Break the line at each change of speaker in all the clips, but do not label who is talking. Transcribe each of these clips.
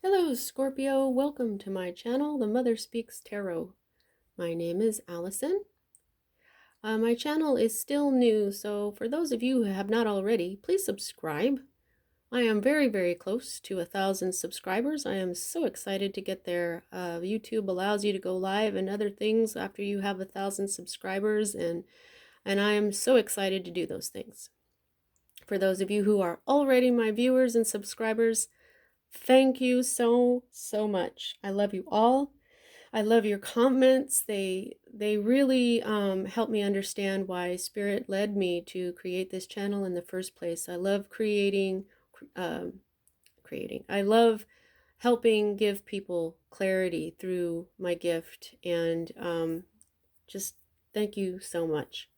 Hello, Scorpio. Welcome to my channel, The Mother Speaks Tarot. My name is Allison. My channel is still new, so for those of you who have not already, please subscribe. I am very, very close to 1,000 subscribers. I am so excited to get there. YouTube allows you to go live and other things after you have 1,000 subscribers, and I am so excited to do those things. For those of you who are already my viewers and subscribers, thank you so much. I love you all. I love your comments. They really help me understand why Spirit led me to create this channel in the first place. I love creating. I love helping give people clarity through my gift, and just thank you so much.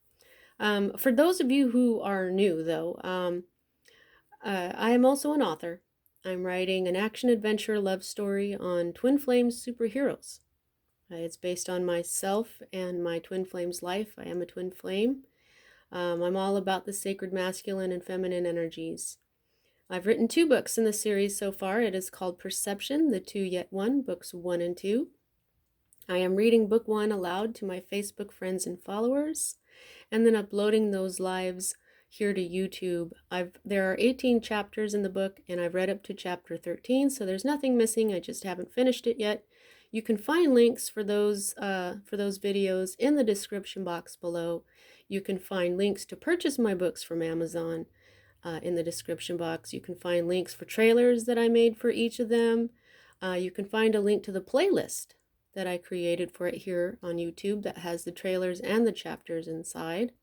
For those of you who are new, though, I am also an author. I'm writing an action-adventure love story on twin flame superheroes. It's based on myself and my twin flame's life. I am a twin flame. I'm all about the sacred masculine and feminine energies. I've written 2 books in the series so far. It is called Perception, the Two Yet One, books 1 and 2. I am reading book 1 aloud to my Facebook friends and followers, and then uploading those lives here to YouTube. There are 18 chapters in the book, and I've read up to chapter 13, so there's nothing missing. I just haven't finished it yet. You can find links for those videos in the description box below. You can find links to purchase my books from Amazon in the description box. You can find links for trailers that I made for each of them. You can find a link to the playlist that I created for it here on YouTube that has the trailers and the chapters inside.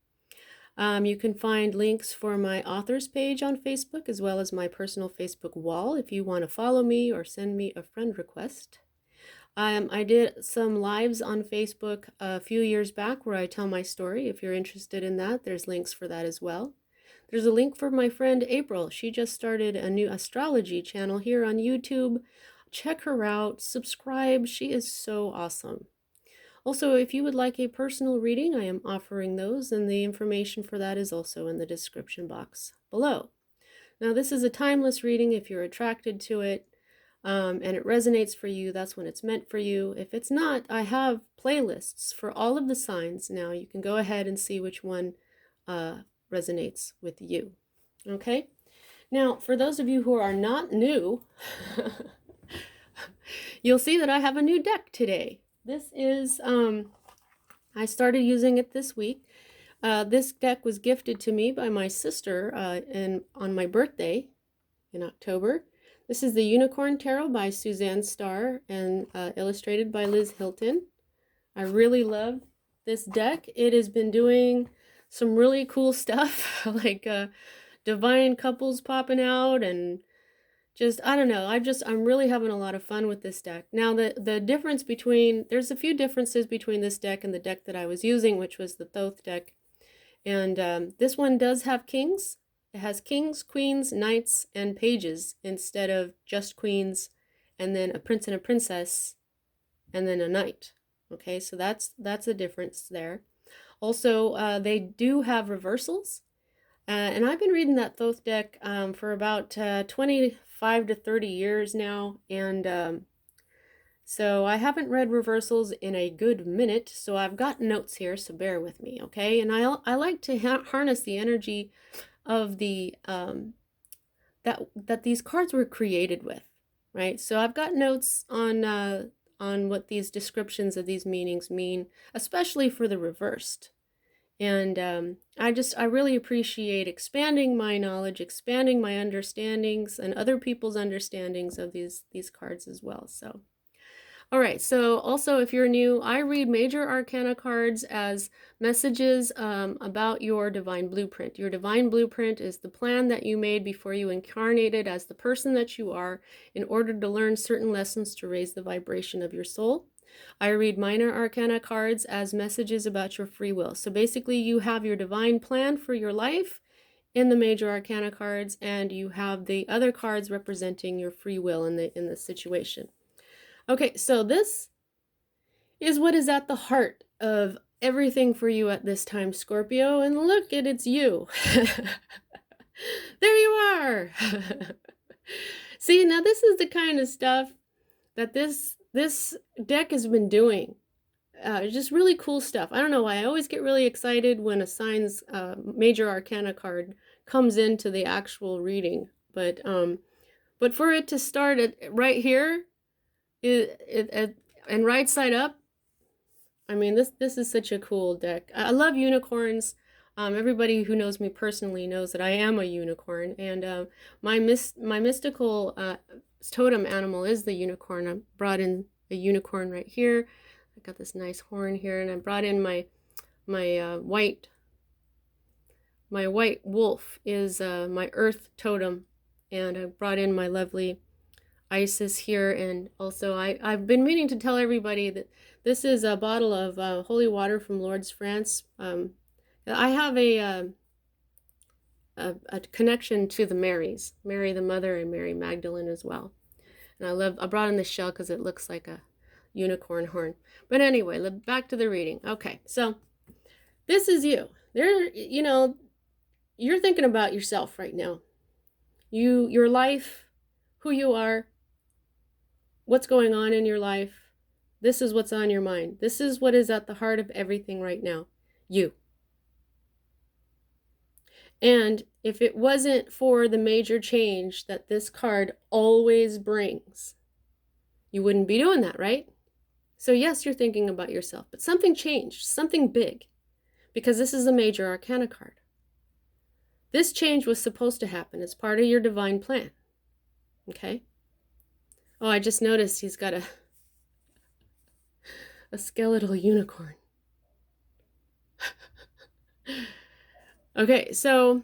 You can find links for my authors page on Facebook, as well as my personal Facebook wall if you want to follow me or send me a friend request. I did some lives on Facebook a few years back where I tell my story. If you're interested in that, there's links for that as well. There's a link for my friend April. She just started a new astrology channel here on YouTube. Check her out, subscribe. She is so awesome. Also, if you would like a personal reading, I am offering those, and the information for that is also in the description box below. Now, this is a timeless reading. If you're attracted to it and it resonates for you, that's when it's meant for you. If it's not, I have playlists for all of the signs. Now, you can go ahead and see which one resonates with you. Okay? Now, for those of you who are not new, you'll see that I have a new deck today. This is, I started using it this week. This deck was gifted to me by my sister on my birthday in October. This is the Unicorn Tarot by Suzanne Starr and illustrated by Liz Hilton. I really love this deck. It has been doing some really cool stuff, like divine couples popping out, and just, I don't know, I'm really having a lot of fun with this deck. Now, the difference between, there's a few differences between this deck and the deck that I was using, which was the Thoth deck. And this one does have kings. It has kings, queens, knights, and pages instead of just queens, and then a prince and a princess, and then a knight. Okay, so that's the difference there. Also, they do have reversals. And I've been reading that Thoth deck for about 25 to 30 years now, and so I haven't read reversals in a good minute, so I've got notes here, so bear with me, okay? And I like to harness the energy of the that these cards were created with, right? So I've got notes on what these descriptions of these meanings mean, especially for the reversed. And I really appreciate expanding my knowledge, expanding my understandings and other people's understandings of these cards as well. So, all right. So also, if you're new, I read major arcana cards as messages about your divine blueprint. Your divine blueprint is the plan that you made before you incarnated as the person that you are in order to learn certain lessons to raise the vibration of your soul. I read minor arcana cards as messages about your free will. So basically you have your divine plan for your life in the major arcana cards, and you have the other cards representing your free will in the situation. Okay, so this is what is at the heart of everything for you at this time, Scorpio, and look, it's you. There you are. See, now this is the kind of stuff that this deck has been doing. Just really cool stuff. I don't know why I always get really excited when a sign's major arcana card comes into the actual reading. But for it to start at right here, and right side up, I mean, this is such a cool deck. I love unicorns. Everybody who knows me personally knows that I am a unicorn, and my mystical totem animal is the unicorn. I brought in a unicorn right here. I got this nice horn here, and I brought in my white wolf is my earth totem, and I brought in my lovely Isis here. And also I've been meaning to tell everybody that this is a bottle of holy water from Lourdes, France. I have a connection to the Marys, Mary the Mother and Mary Magdalene as well. And I brought in the shell because it looks like a unicorn horn. But anyway, back to the reading. Okay, so this is you. You're thinking about yourself right now. Your life, who you are, what's going on in your life. This is what's on your mind. This is what is at the heart of everything right now. You. And if it wasn't for the major change that this card always brings, you wouldn't be doing that, right? So yes, you're thinking about yourself, but something changed, something big, because this is a major arcana card. This change was supposed to happen as part of your divine plan. Okay? Oh, I just noticed he's got a skeletal unicorn. Okay, so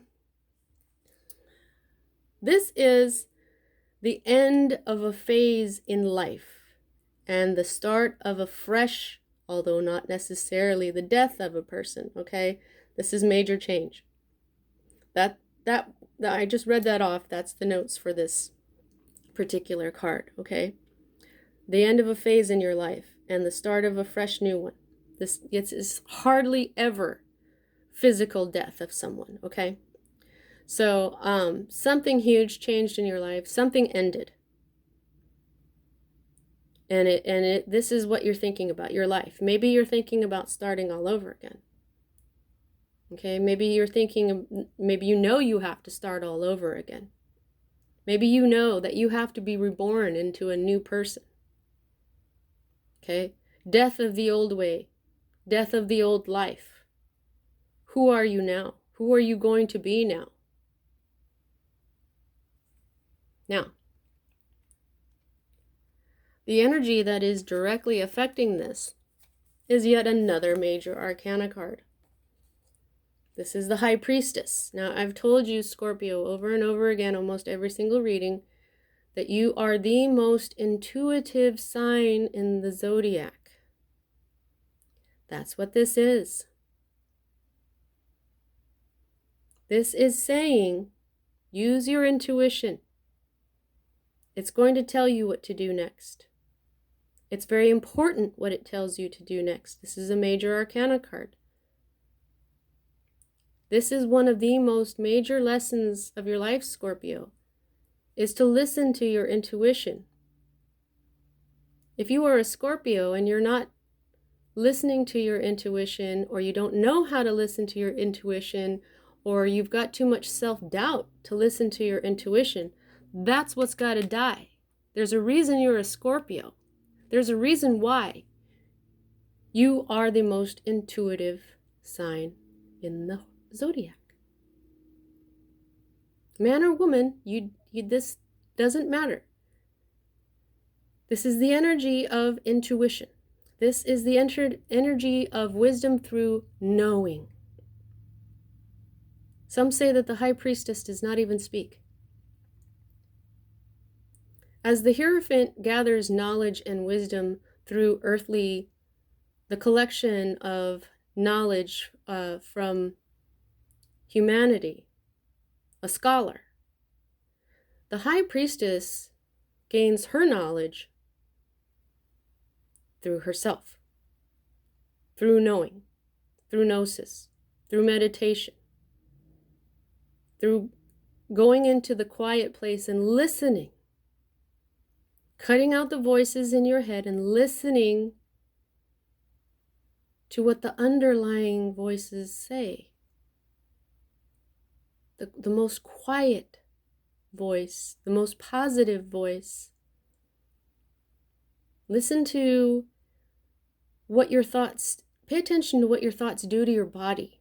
this is the end of a phase in life and the start of a fresh, although not necessarily the death of a person, okay? This is major change. That I just read that off. That's the notes for this particular card, okay? The end of a phase in your life and the start of a fresh new one. This is hardly ever physical death of someone, okay? So something huge changed in your life, something ended. And this is what you're thinking about, your life. Maybe you're thinking about starting all over again. Okay, maybe you're thinking, maybe you know you have to start all over again. Maybe you know that you have to be reborn into a new person. Okay, death of the old way, death of the old life. Who are you now? Who are you going to be now? Now, the energy that is directly affecting this is yet another major arcana card. This is the High Priestess. Now, I've told you, Scorpio, over and over again, almost every single reading, that you are the most intuitive sign in the zodiac. That's what this is. This is saying, use your intuition. It's going to tell you what to do next. It's very important what it tells you to do next. This is a major arcana card. This is one of the most major lessons of your life, Scorpio, is to listen to your intuition. If you are a Scorpio and you're not listening to your intuition, or you don't know how to listen to your intuition, or you've got too much self-doubt to listen to your intuition, that's what's got to die. There's a reason you're a Scorpio. There's a reason why you are the most intuitive sign in the zodiac. Man or woman, this doesn't matter. This is the energy of intuition. This is the energy of wisdom through knowing. Some say that the High Priestess does not even speak. As the Hierophant gathers knowledge and wisdom through the collection of knowledge from humanity, a scholar, the High Priestess gains her knowledge through herself, through knowing, through gnosis, through meditation, through going into the quiet place and listening cutting out the voices in your head and listening to what the underlying voices say. The most quiet voice, the most positive voice. Listen to what your thoughts, pay attention to what your thoughts do to your body.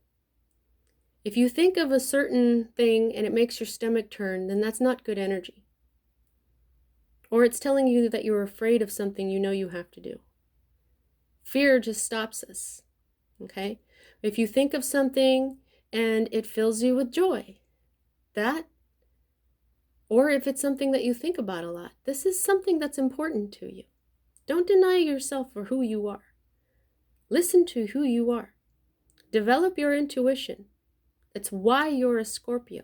If you think of a certain thing and it makes your stomach turn, then that's not good energy. Or it's telling you that you're afraid of something you know you have to do. Fear just stops us, okay? If you think of something and it fills you with joy, that, or if it's something that you think about a lot, this is something that's important to you. Don't deny yourself for who you are. Listen to who you are. Develop your intuition. That's why you're a Scorpio.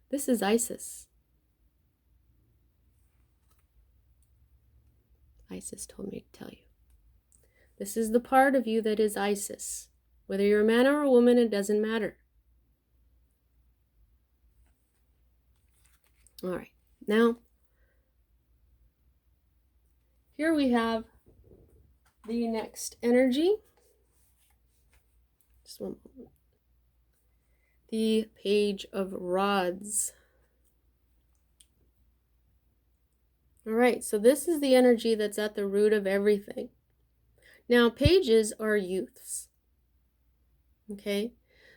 This is Isis. Isis told me to tell you. This is the part of you that is Isis. Whether you're a man or a woman, it doesn't matter. All right. Now, here we have the next energy. Just one moment. The Page of Rods. All right, so this is the energy that's at the root of everything. Now, pages are youths. Okay?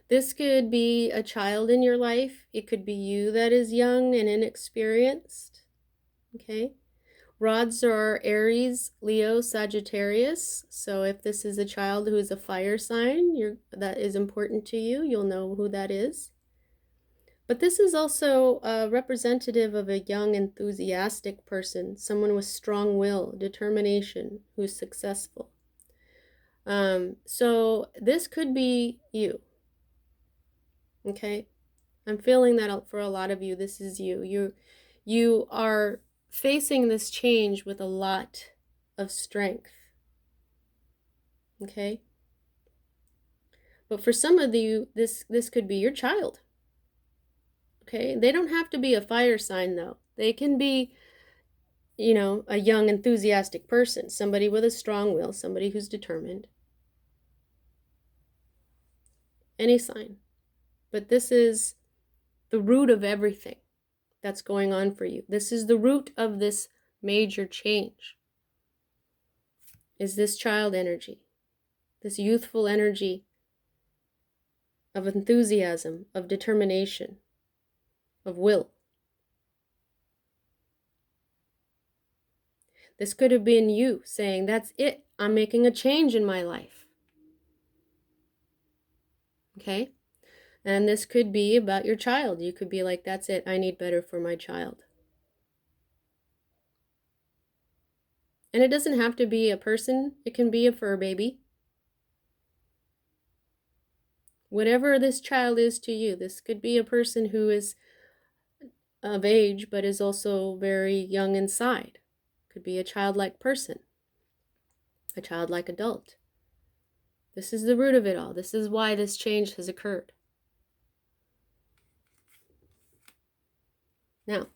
This could be a child in your life. It could be you that is young and inexperienced. Okay? Rods are Aries, Leo, Sagittarius. So if this is a child who is a fire sign, that is important to you, you'll know who that is. But this is also representative of a young, enthusiastic person, someone with strong will, determination, who's successful. So this could be you. Okay? I'm feeling that for a lot of you, this is you. You are facing this change with a lot of strength. Okay? But for some of you, this could be your child. Okay? They don't have to be a fire sign, though. They can be, you know, a young, enthusiastic person, somebody with a strong will, somebody who's determined. Any sign. But this is the root of everything that's going on for you. This is the root of this major change. Is this child energy, this youthful energy of enthusiasm, of determination, of will. This could have been you saying, that's it, I'm making a change in my life. Okay? And this could be about your child. You could be like, that's it, I need better for my child. And it doesn't have to be a person, it can be a fur baby. Whatever this child is to you, this could be a person who is of age but is also very young inside. Could be a childlike person, a childlike adult. This is the root of it all. This is why this change has occurred. Now,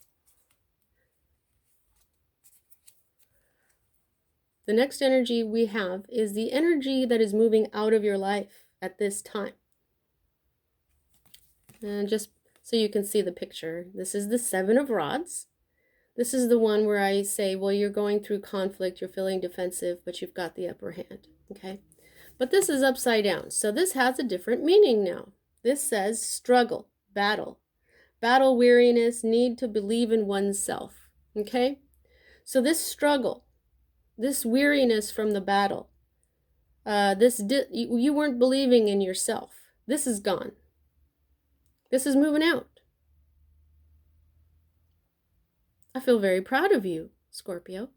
the next energy we have is the energy that is moving out of your life at this time. And just so you can see the picture, this is the Seven of Rods. This is the one where I say, well, you're going through conflict, you're feeling defensive, but you've got the upper hand, okay? But this is upside down, so this has a different meaning now. This says struggle, battle, weariness, need to believe in oneself, okay? So this struggle, this weariness from the battle, you weren't believing in yourself. This is gone. This is moving out. I feel very proud of you, Scorpio.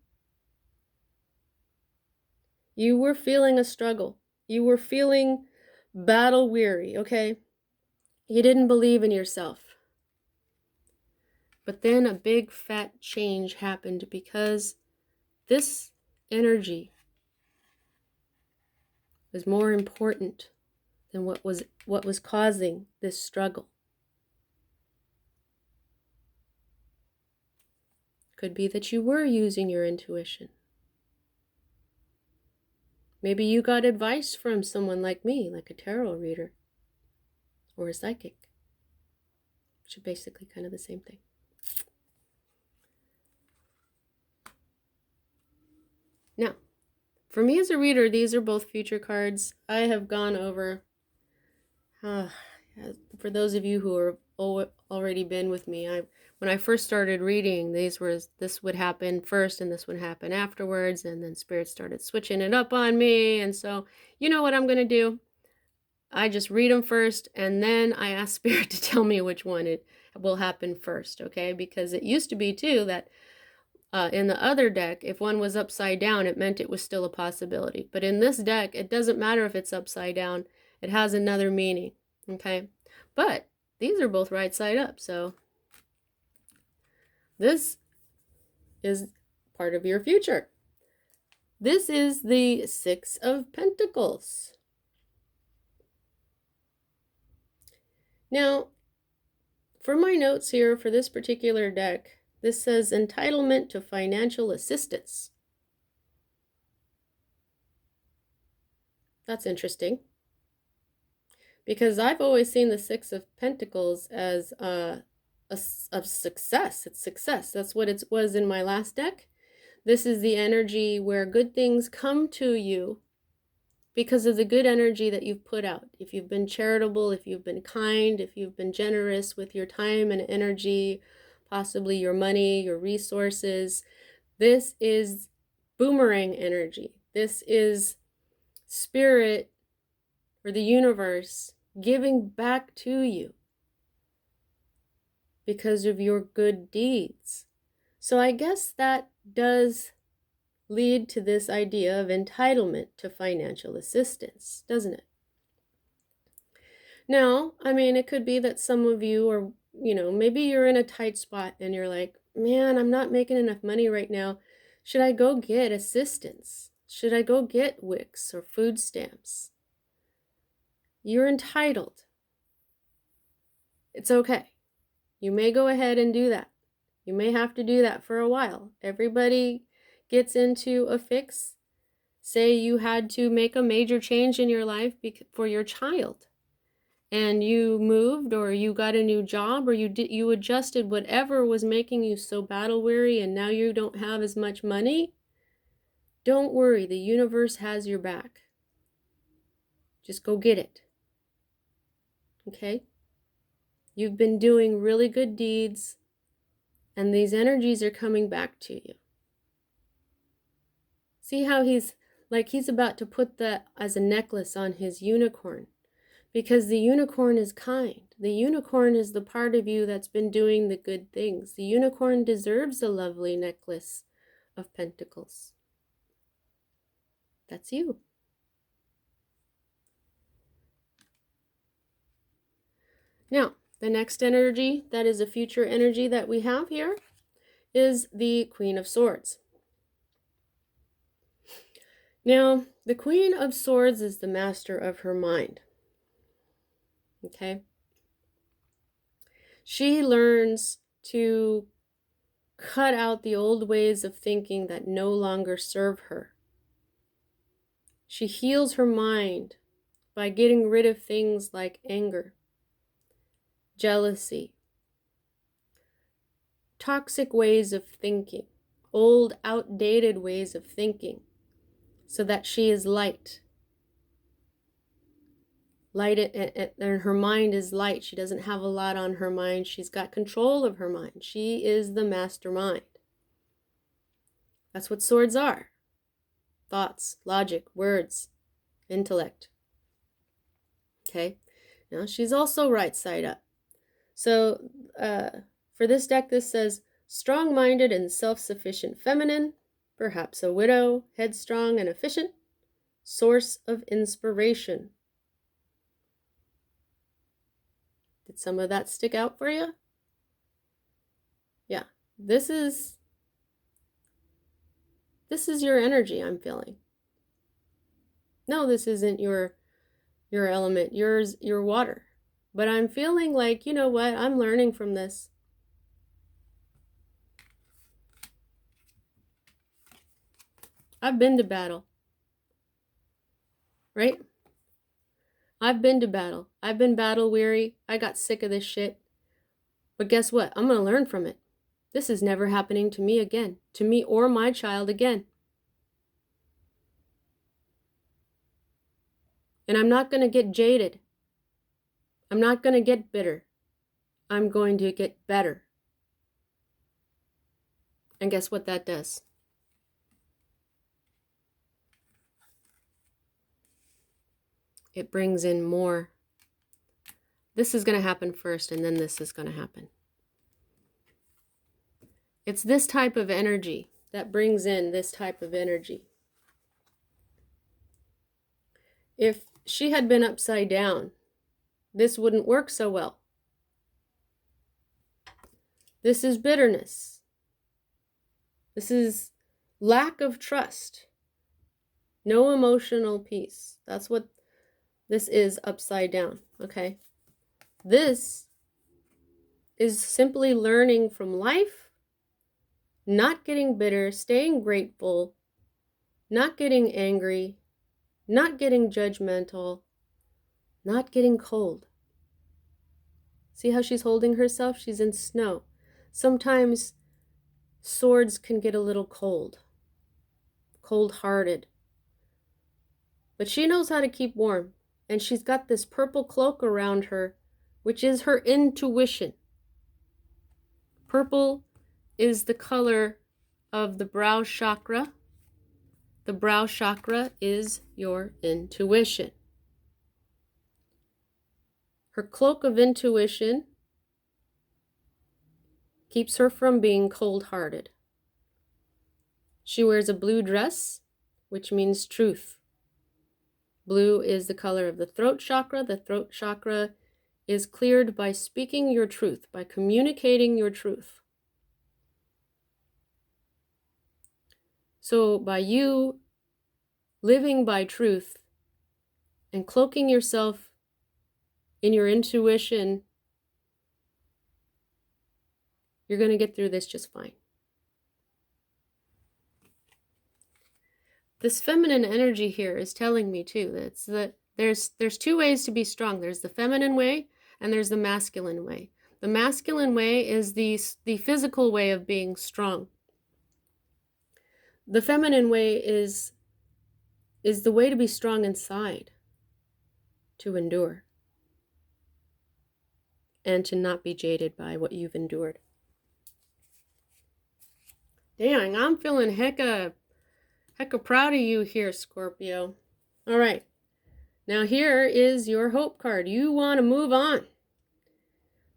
You were feeling a struggle. You were feeling battle weary, okay? You didn't believe in yourself. But then a big fat change happened because this energy is more important and what was causing this struggle. Could be that you were using your intuition. Maybe you got advice from someone like me, like a tarot reader or a psychic, which are basically kind of the same thing. Now, for me as a reader, these are both future cards. I have gone over, for those of you who are already been with me, when I first started reading, this would happen first and this would happen afterwards, and then Spirit started switching it up on me, and so you know what I'm going to do? I just read them first, and then I ask Spirit to tell me which one it will happen first, okay? Because it used to be, too, that in the other deck, if one was upside down, it meant it was still a possibility. But in this deck, it doesn't matter if it's upside down. It has another meaning, okay? But these are both right side up, so this is part of your future. This is the Six of Pentacles. Now, for my notes here for this particular deck, this says entitlement to financial assistance. That's interesting, because I've always seen the Six of Pentacles as a success. It's success. That's what it was in my last deck. This is the energy where good things come to you because of the good energy that you've put out. If you've been charitable, if you've been kind, if you've been generous with your time and energy, possibly your money, your resources, this is boomerang energy. This is Spirit or the universe giving back to you because of your good deeds. So I guess that does lead to this idea of entitlement to financial assistance, doesn't it? Now, I mean, it could be that some of you are, maybe you're in a tight spot and you're like, man, I'm not making enough money right now. Should I go get assistance? Should I go get Wix or food stamps? You're entitled. It's okay. You may go ahead and do that. You may have to do that for a while. Everybody gets into a fix. Say you had to make a major change in your life for your child, and you moved, or you got a new job, or you adjusted whatever was making you so battle weary, and now you don't have as much money. Don't worry, the universe has your back. Just go get it. Okay? You've been doing really good deeds, and these energies are coming back to you. See how he's about to put that as a necklace on his unicorn, because the unicorn is kind. The unicorn is the part of you that's been doing the good things. The unicorn deserves a lovely necklace of pentacles. That's you. Now, the next energy that is a future energy that we have here is the Queen of Swords. Now, the Queen of Swords is the master of her mind. Okay? She learns to cut out the old ways of thinking that no longer serve her. She heals her mind by getting rid of things like anger, jealousy, toxic ways of thinking, old, outdated ways of thinking, so that she is light. And her mind is light. She doesn't have a lot on her mind. She's got control of her mind. She is the mastermind. That's what swords are. Thoughts, logic, words, intellect. Okay? Now, she's also right side up. So, for this deck, this says, strong-minded and self-sufficient feminine, perhaps a widow, headstrong and efficient, source of inspiration. Did some of that stick out for you? Yeah, this is your energy I'm feeling. No, this isn't your your element, yours, your water. But I'm feeling like, you know what, I'm learning from this. I've been to battle, right? I've been to battle. I've been battle weary. I got sick of this shit. But guess what? I'm going to learn from it. This is never happening to me again, to me or my child again. And I'm not going to get jaded. I'm not going to get bitter. I'm going to get better. And guess what that does? It brings in more. This is going to happen first, and then this is going to happen. It's this type of energy that brings in this type of energy. If she had been upside down, this wouldn't work so well. This is bitterness. This is lack of trust. No emotional peace. That's what this is upside down, okay? This is simply learning from life, not getting bitter, staying grateful, not getting angry, not getting judgmental, not getting cold. See how she's holding herself? She's in snow. Sometimes swords can get a little cold-hearted. But she knows how to keep warm. And she's got this purple cloak around her, which is her intuition. Purple is the color of the brow chakra. The brow chakra is your intuition. Her cloak of intuition keeps her from being cold-hearted. She wears a blue dress, which means truth. Blue is the color of the throat chakra. The throat chakra is cleared by speaking your truth, by communicating your truth. So by you living by truth and cloaking yourself in your intuition, you're going to get through this just fine. This feminine energy here is telling me too that there's two ways to be strong. There's the feminine way and there's the masculine way. The masculine way is the physical way of being strong. The feminine way is the way to be strong inside, to endure, and to not be jaded by what you've endured. Dang, I'm feeling hecka proud of you here, Scorpio. All right. Now here is your hope card. You want to move on.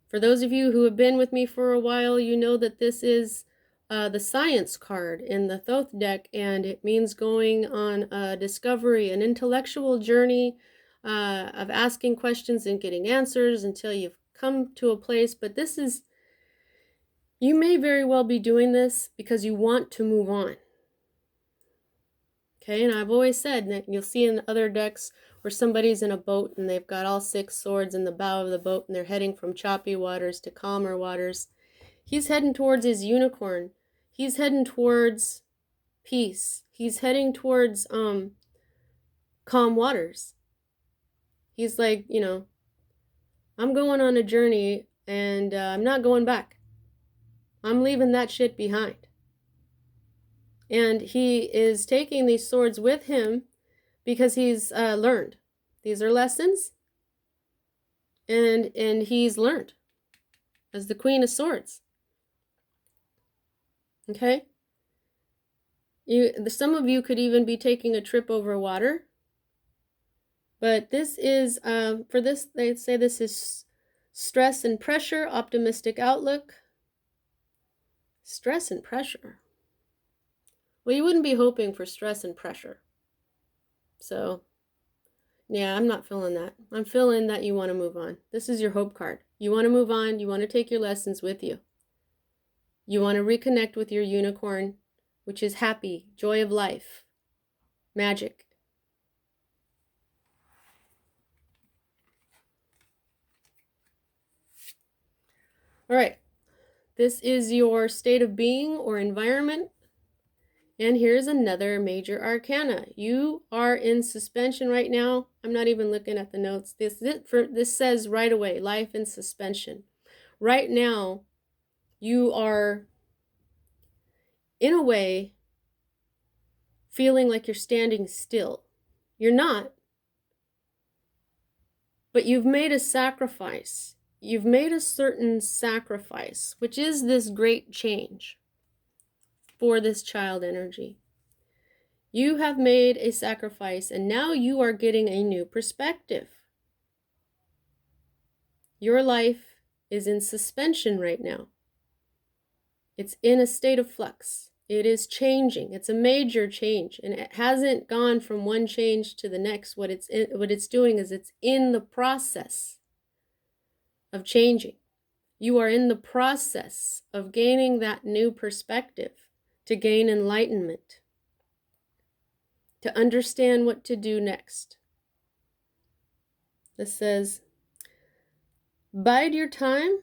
For those of you who have been with me for a while, you know that this is the science card in the Thoth deck, and it means going on a discovery, an intellectual journey of asking questions and getting answers until you've come to a place. But this is, you may very well be doing this because you want to move on. Okay, and I've always said that you'll see in other decks where somebody's in a boat and they've got all 6 swords in the bow of the boat and they're heading from choppy waters to calmer waters. He's heading towards his unicorn. He's heading towards peace. He's heading towards calm waters. He's like, you know, I'm going on a journey and I'm not going back. I'm leaving that shit behind. And he is taking these swords with him because he's learned. These are lessons. And he's learned as the Queen of Swords. Okay? Some of you could even be taking a trip over water. But this is, for this, they say this is stress and pressure, optimistic outlook. Stress and pressure. Well, you wouldn't be hoping for stress and pressure. So, yeah, I'm not feeling that. I'm feeling that you want to move on. This is your hope card. You want to move on. You want to take your lessons with you. You want to reconnect with your unicorn, which is happy, joy of life, magic. All right. This is your state of being or environment. And here's another major arcana. You are in suspension right now. I'm not even looking at the notes. This says right away, life in suspension. Right now, you are, in a way, feeling like you're standing still. You're not, but you've made a sacrifice. You've made a certain sacrifice, which is this great change for this child energy. You have made a sacrifice, and now you are getting a new perspective. Your life is in suspension right now. It's in a state of flux. It is changing. It's a major change, and it hasn't gone from one change to the next. What it's doing is it's in the process of changing. You are in the process of gaining that new perspective, to gain enlightenment, to understand what to do next. This says, bide your time.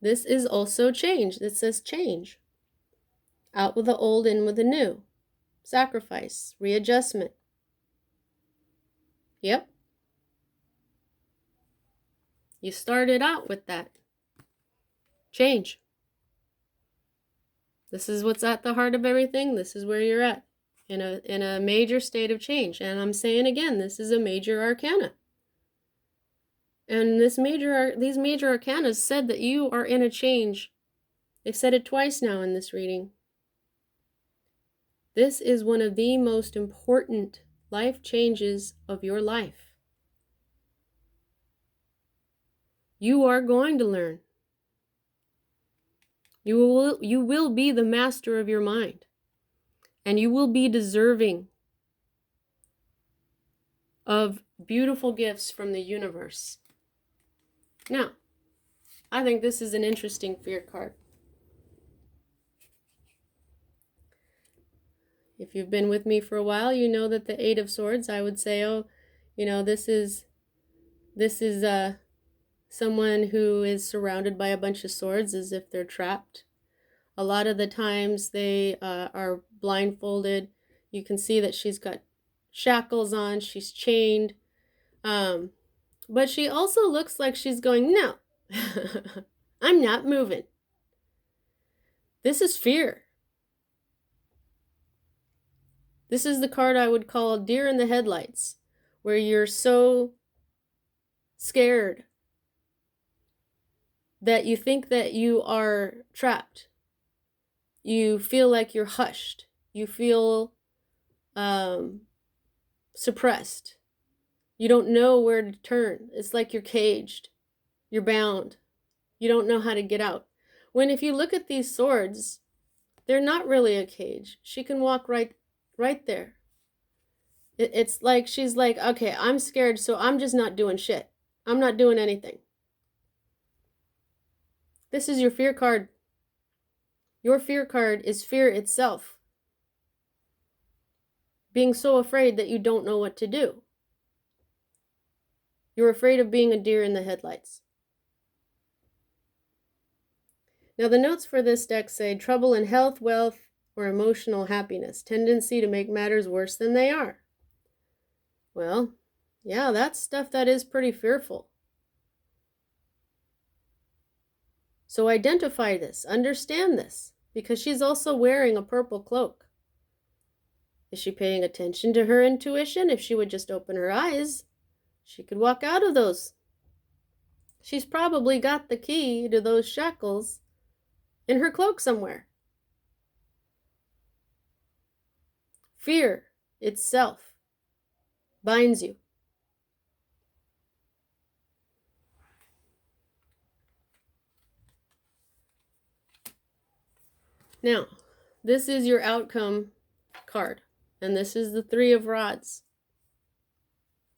This is also change. This says change. Out with the old, in with the new. Sacrifice, readjustment. Yep. You started out with that. Change. This is what's at the heart of everything. This is where you're at. In a major state of change. And I'm saying again, this is a major arcana. And these major arcana said that you are in a change. They've said it twice now in this reading. This is one of the most important life changes of your life. You are going to learn. You will be the master of your mind. And you will be deserving of beautiful gifts from the universe. Now, I think this is an interesting fear card. If you've been with me for a while, you know that the Eight of Swords, I would say, oh, you know, this is someone who is surrounded by a bunch of swords as if they're trapped. A lot of the times they are blindfolded. You can see that she's got shackles on, she's chained. But she also looks like she's going, no, I'm not moving. This is fear. This is the card I would call deer in the headlights, where you're so scared that you think that you are trapped. You feel like you're hushed. You feel suppressed. You don't know where to turn. It's like you're caged. You're bound. You don't know how to get out. When if you look at these swords, they're not really a cage. She can walk right there. It's like she's like, okay, I'm scared, so I'm just not doing shit. I'm not doing anything. This is your fear card. Your fear card is fear itself. Being so afraid that you don't know what to do. You're afraid of being a deer in the headlights. Now the notes for this deck say trouble in health, wealth, or emotional happiness. Tendency to make matters worse than they are. Well, yeah, that's stuff that is pretty fearful. So identify this, understand this, because she's also wearing a purple cloak. Is she paying attention to her intuition? If she would just open her eyes, she could walk out of those. She's probably got the key to those shackles in her cloak somewhere. Fear itself binds you. Now, this is your outcome card, and this is the Three of Rods.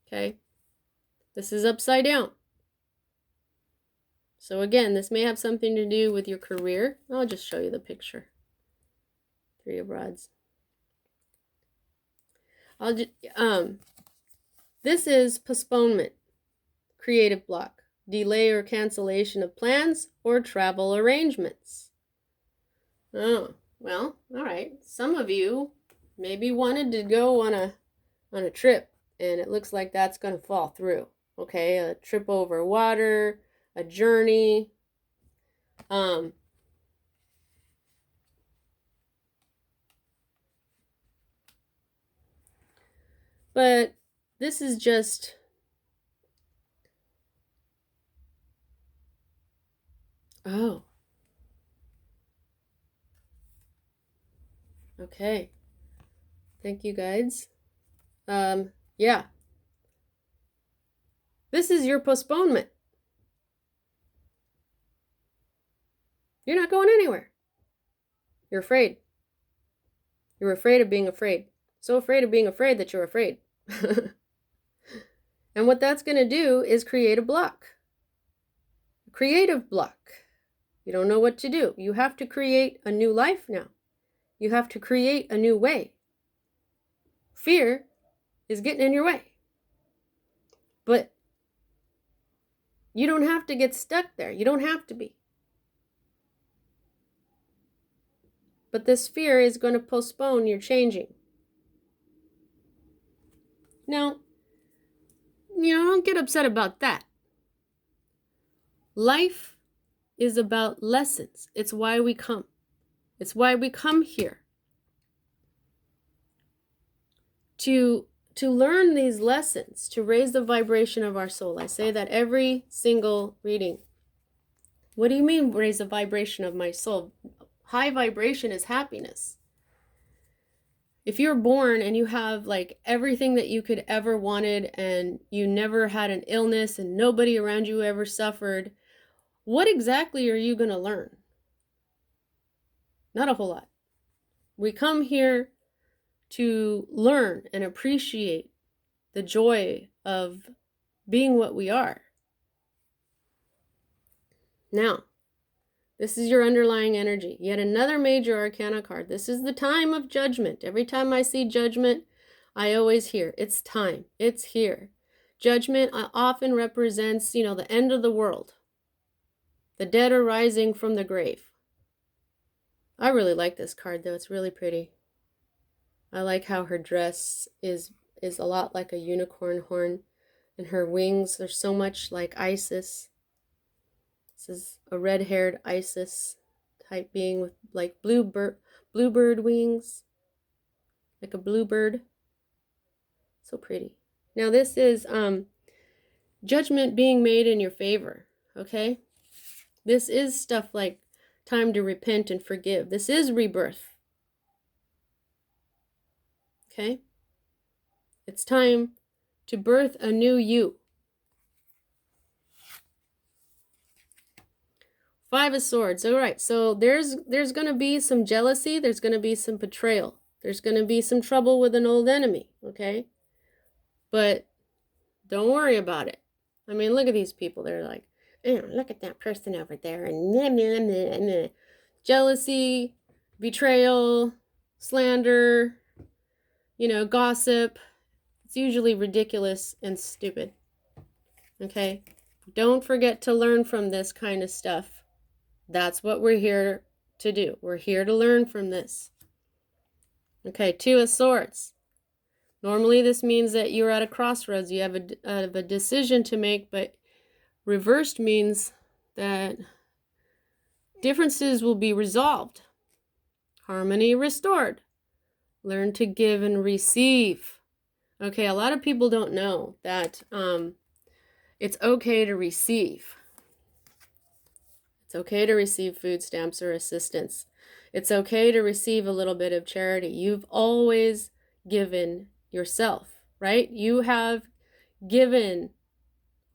Okay? This is upside down. So again, this may have something to do with your career. I'll just show you the picture. Three of Rods. This is postponement, creative block. delay or cancellation of plans, or travel arrangements. Oh, well, all right. Some of you maybe wanted to go on a trip, and it looks like that's going to fall through. Okay, a trip over water, a journey. But this is just, oh, okay. Thank you, guides. Yeah. This is your postponement. You're not going anywhere. You're afraid. You're afraid of being afraid. So afraid of being afraid that you're afraid. And what that's going to do is create a block. A creative block. You don't know what to do. You have to create a new life now. You have to create a new way. Fear is getting in your way. But you don't have to get stuck there. You don't have to be. But this fear is going to postpone your changing. Now, don't get upset about that. Life is about lessons. It's why we come. It's why we come here. To learn these lessons, to raise the vibration of our soul. I say that every single reading. What do you mean, raise the vibration of my soul? High vibration is happiness. If you're born and you have like everything that you could ever wanted, and you never had an illness and nobody around you ever suffered, what exactly are you going to learn? Not a whole lot. We come here to learn and appreciate the joy of being what we are. Now, this is your underlying energy. Yet another major arcana card. This is the time of judgment. Every time I see judgment, I always hear, it's time. It's here. Judgment often represents, the end of the world. The dead are rising from the grave. I really like this card, though. It's really pretty. I like how her dress is a lot like a unicorn horn, and her wings are so much like Isis. This is a red-haired Isis type being with like bluebird wings, like a bluebird. So pretty. Now this is judgment being made in your favor, okay? This is stuff like time to repent and forgive. This is rebirth. Okay? It's time to birth a new you. 5 of Swords. All right, so there's going to be some jealousy. There's going to be some betrayal. There's going to be some trouble with an old enemy, okay? But don't worry about it. I mean, look at these people. They're like, look at that person over there. And jealousy, betrayal, slander, gossip. It's usually ridiculous and stupid. Okay? Don't forget to learn from this kind of stuff. That's what we're here to do. We're here to learn from this. Okay, 2 of Swords. Normally this means that you're at a crossroads. You have a decision to make, but reversed means that differences will be resolved. Harmony restored. Learn to give and receive. Okay, a lot of people don't know that it's okay to receive. It's okay to receive food stamps or assistance. It's okay to receive a little bit of charity. You've always given yourself, right? You have given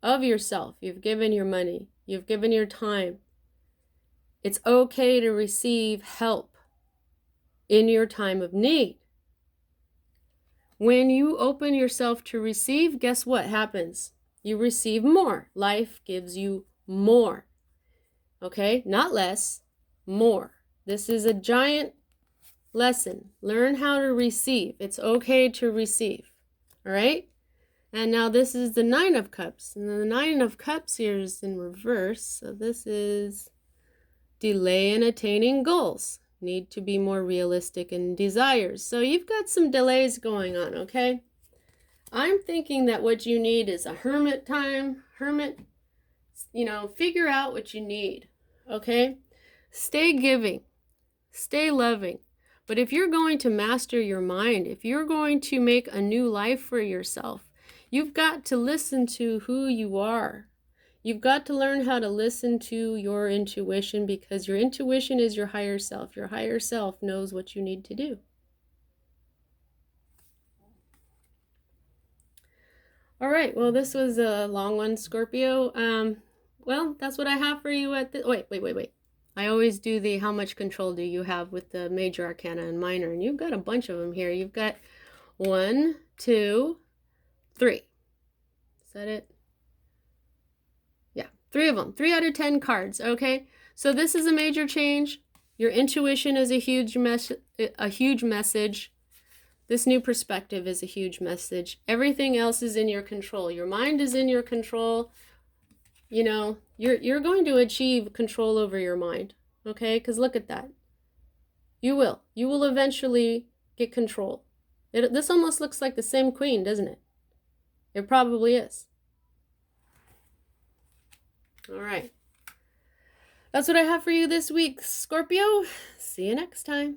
of yourself. You've given your money. You've given your time. It's okay to receive help in your time of need. When you open yourself to receive, guess what happens? You receive more. Life gives you more. Okay? Not less, more. This is a giant lesson. Learn how to receive. It's okay to receive. All right? And now this is the Nine of Cups. And the Nine of Cups here is in reverse. So this is delay in attaining goals. Need to be more realistic in desires. So you've got some delays going on, okay? I'm thinking that what you need is a hermit time. Hermit, figure out what you need, okay? Stay giving. Stay loving. But if you're going to master your mind, if you're going to make a new life for yourself, you've got to listen to who you are. You've got to learn how to listen to your intuition, because your intuition is your higher self. Your higher self knows what you need to do. All right, well, this was a long one, Scorpio. Well, that's what I have for you at the... Wait. I always do the how much control do you have with the major arcana and minor, and you've got a bunch of them here. You've got 1, 2, 3. Is that it? Yeah, 3 of them. 3 out of 10 cards, okay? So this is a major change. Your intuition is a huge message. This new perspective is a huge message. Everything else is in your control. Your mind is in your control. You're going to achieve control over your mind, okay? Because look at that. You will eventually get control. This almost looks like the same queen, doesn't it? It probably is. All right. That's what I have for you this week, Scorpio. See you next time.